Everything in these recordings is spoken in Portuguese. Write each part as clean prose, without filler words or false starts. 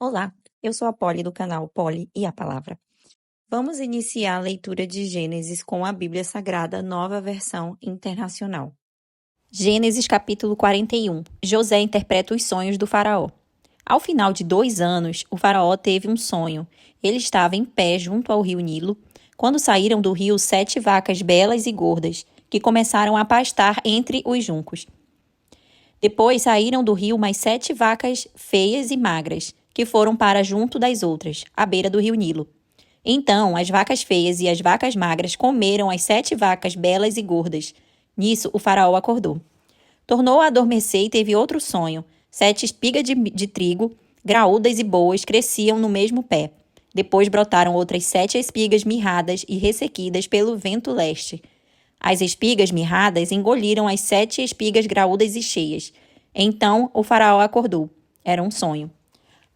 Olá, eu sou a Polly do canal Polly e a Palavra. Vamos iniciar a leitura de Gênesis com a Bíblia Sagrada, nova versão internacional. Gênesis capítulo 41. José interpreta os sonhos do faraó. Ao final de 2 anos, o faraó teve um sonho. Ele estava em pé junto ao rio Nilo, quando saíram do rio 7 vacas belas e gordas, que começaram a pastar entre os juncos. Depois saíram do rio mais 7 vacas feias e magras, que foram para junto das outras, à beira do rio Nilo. Então as vacas feias e as vacas magras comeram as 7 vacas belas e gordas. Nisso o faraó acordou. Tornou a adormecer e teve outro sonho. 7 espigas de trigo, graúdas e boas, cresciam no mesmo pé. Depois brotaram outras 7 espigas mirradas e ressequidas pelo vento leste. As espigas mirradas engoliram as 7 espigas graúdas e cheias. Então o faraó acordou. Era um sonho.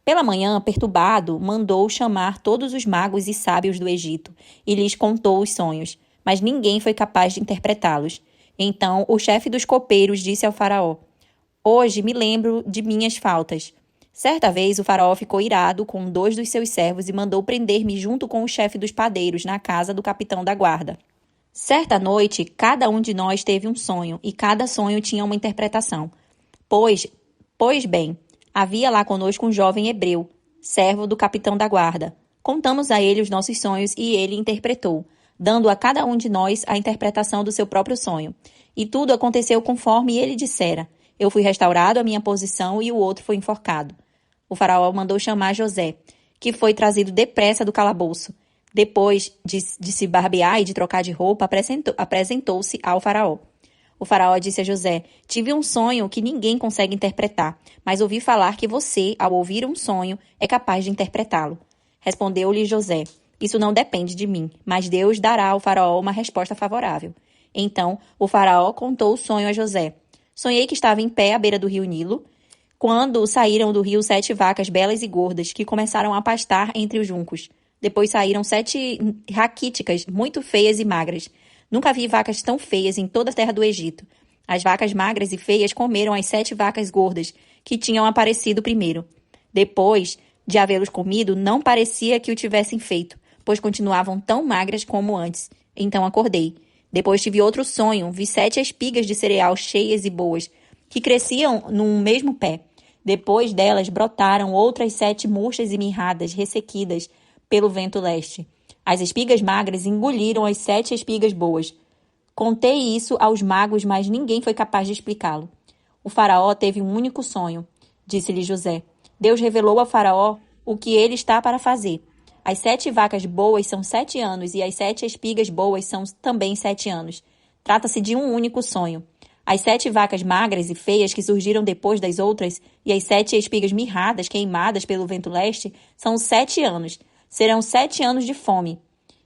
Pela manhã, perturbado, mandou chamar todos os magos e sábios do Egito e lhes contou os sonhos, mas ninguém foi capaz de interpretá-los. Então o chefe dos copeiros disse ao faraó: Hoje me lembro de minhas faltas. Certa vez o faraó ficou irado com 2 dos seus servos e mandou prender-me junto com o chefe dos padeiros na casa do capitão da guarda. Certa noite, cada um de nós teve um sonho, e cada sonho tinha uma interpretação. Pois bem, havia lá conosco um jovem hebreu, servo do capitão da guarda. Contamos a ele os nossos sonhos e ele interpretou, dando a cada um de nós a interpretação do seu próprio sonho. E tudo aconteceu conforme ele dissera. Eu fui restaurado à minha posição e o outro foi enforcado. O faraó mandou chamar José, que foi trazido depressa do calabouço. Depois de se barbear e de trocar de roupa, apresentou-se ao faraó. O faraó disse a José: Tive um sonho que ninguém consegue interpretar, mas ouvi falar que você, ao ouvir um sonho, é capaz de interpretá-lo. Respondeu-lhe José: Isso não depende de mim, mas Deus dará ao faraó uma resposta favorável. Então o faraó contou o sonho a José. Sonhei que estava em pé à beira do rio Nilo, quando saíram do rio 7 vacas belas e gordas, que começaram a pastar entre os juncos. Depois saíram 7 raquíticas, muito feias e magras. Nunca vi vacas tão feias em toda a terra do Egito. As vacas magras e feias comeram as 7 vacas gordas, que tinham aparecido primeiro. Depois de havê-los comido, não parecia que o tivessem feito, pois continuavam tão magras como antes. Então acordei. Depois tive outro sonho, vi 7 espigas de cereal cheias e boas, que cresciam num mesmo pé. Depois delas brotaram outras 7 murchas e mirradas, ressequidas pelo vento leste. As espigas magras engoliram as 7 espigas boas. Contei isso aos magos, mas ninguém foi capaz de explicá-lo. O faraó teve um único sonho, disse-lhe José. Deus revelou ao faraó o que ele está para fazer. As 7 vacas boas são 7 anos e as 7 espigas boas são também 7 anos. Trata-se de um único sonho. As 7 vacas magras e feias que surgiram depois das outras e as 7 espigas mirradas queimadas pelo vento leste são 7 anos. Serão 7 anos de fome.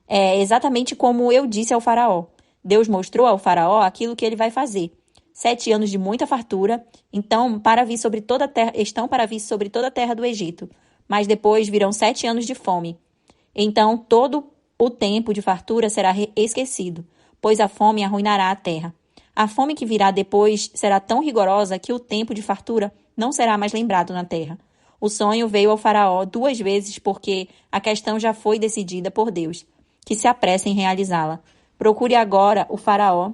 É exatamente como eu disse ao faraó. Deus mostrou ao faraó aquilo que ele vai fazer. 7 anos de muita fartura, estão para vir sobre toda a terra do Egito. Mas depois virão 7 anos de fome. Então todo o tempo de fartura será esquecido, pois a fome arruinará a terra. A fome que virá depois será tão rigorosa que o tempo de fartura não será mais lembrado na terra. O sonho veio ao faraó 2 vezes porque a questão já foi decidida por Deus, que se apressa em realizá-la. Procure agora o faraó,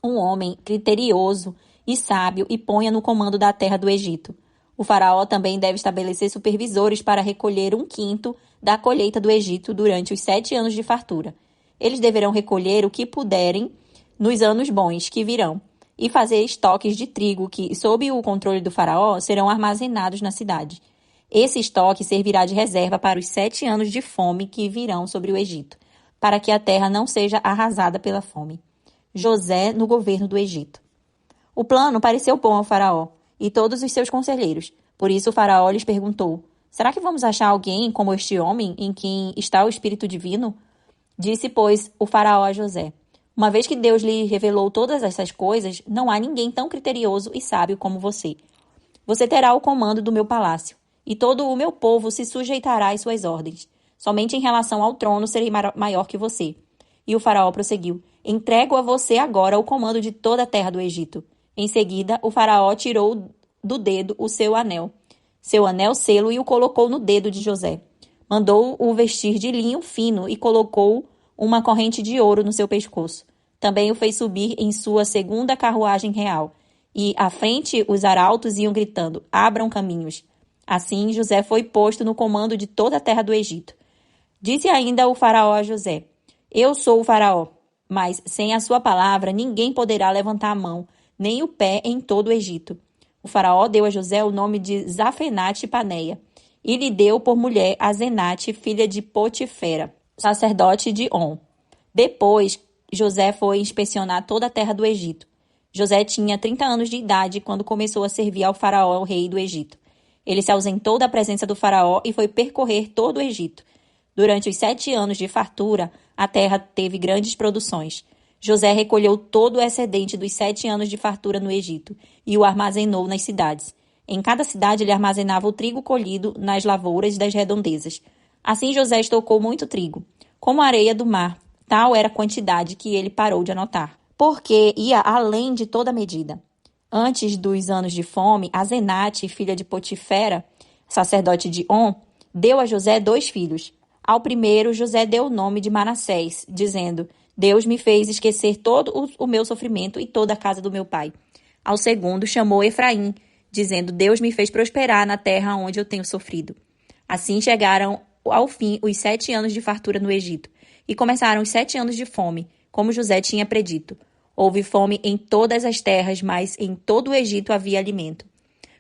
um homem criterioso e sábio, e ponha no comando da terra do Egito. O faraó também deve estabelecer supervisores para recolher 1/5 da colheita do Egito durante os 7 anos de fartura. Eles deverão recolher o que puderem nos anos bons que virão, e fazer estoques de trigo que, sob o controle do faraó, serão armazenados na cidade. Esse estoque servirá de reserva para os 7 anos de fome que virão sobre o Egito, para que a terra não seja arrasada pela fome. José no governo do Egito. O plano pareceu bom ao faraó e todos os seus conselheiros. Por isso o faraó lhes perguntou: Será que vamos achar alguém como este homem em quem está o Espírito Divino? Disse, pois, o faraó a José: Uma vez que Deus lhe revelou todas essas coisas, não há ninguém tão criterioso e sábio como você. Você terá o comando do meu palácio, e todo o meu povo se sujeitará às suas ordens. Somente em relação ao trono serei maior que você. E o faraó prosseguiu: Entrego a você agora o comando de toda a terra do Egito. Em seguida, o faraó tirou do dedo o seu anel. seu anel selo e o colocou no dedo de José. Mandou-o vestir de linho fino e colocou uma corrente de ouro no seu pescoço. Também o fez subir em sua segunda carruagem real. E, à frente, os arautos iam gritando, abram caminhos. Assim, José foi posto no comando de toda a terra do Egito. Disse ainda o faraó a José, eu sou o faraó, mas sem a sua palavra ninguém poderá levantar a mão, nem o pé em todo o Egito. O faraó deu a José o nome de Zafenate-Paneia, e lhe deu por mulher a Zenate, filha de Potifera, sacerdote de On. Depois, José foi inspecionar toda a terra do Egito. José tinha 30 anos de idade quando começou a servir ao faraó, o rei do Egito. Ele se ausentou da presença do faraó e foi percorrer todo o Egito. Durante os 7 anos de fartura, a terra teve grandes produções. José recolheu todo o excedente dos 7 anos de fartura no Egito e o armazenou nas cidades. Em cada cidade ele armazenava o trigo colhido nas lavouras das redondezas. Assim José estocou muito trigo, como a areia do mar. Tal era a quantidade que ele parou de anotar, porque ia além de toda medida. Antes dos anos de fome, a Zenate, filha de Potifera, sacerdote de On, deu a José 2 filhos. Ao primeiro, José deu o nome de Manassés, dizendo, Deus me fez esquecer todo o meu sofrimento e toda a casa do meu pai. Ao segundo, chamou Efraim, dizendo, Deus me fez prosperar na terra onde eu tenho sofrido. Assim chegaram ao fim os 7 anos de fartura no Egito, e começaram os 7 anos de fome, como José tinha predito. Houve fome em todas as terras, mas em todo o Egito havia alimento.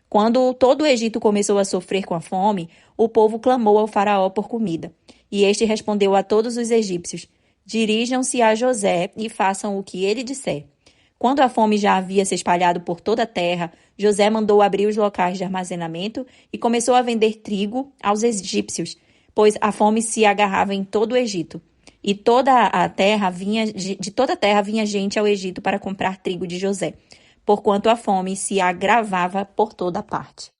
Quando todo o Egito começou a sofrer com a fome, o povo clamou ao faraó por comida. E este respondeu a todos os egípcios, dirijam-se a José e façam o que ele disser. Quando a fome já havia se espalhado por toda a terra, José mandou abrir os locais de armazenamento e começou a vender trigo aos egípcios, pois a fome se agarrava em todo o Egito. E de toda a terra vinha gente ao Egito para comprar trigo de José, porquanto a fome se agravava por toda parte.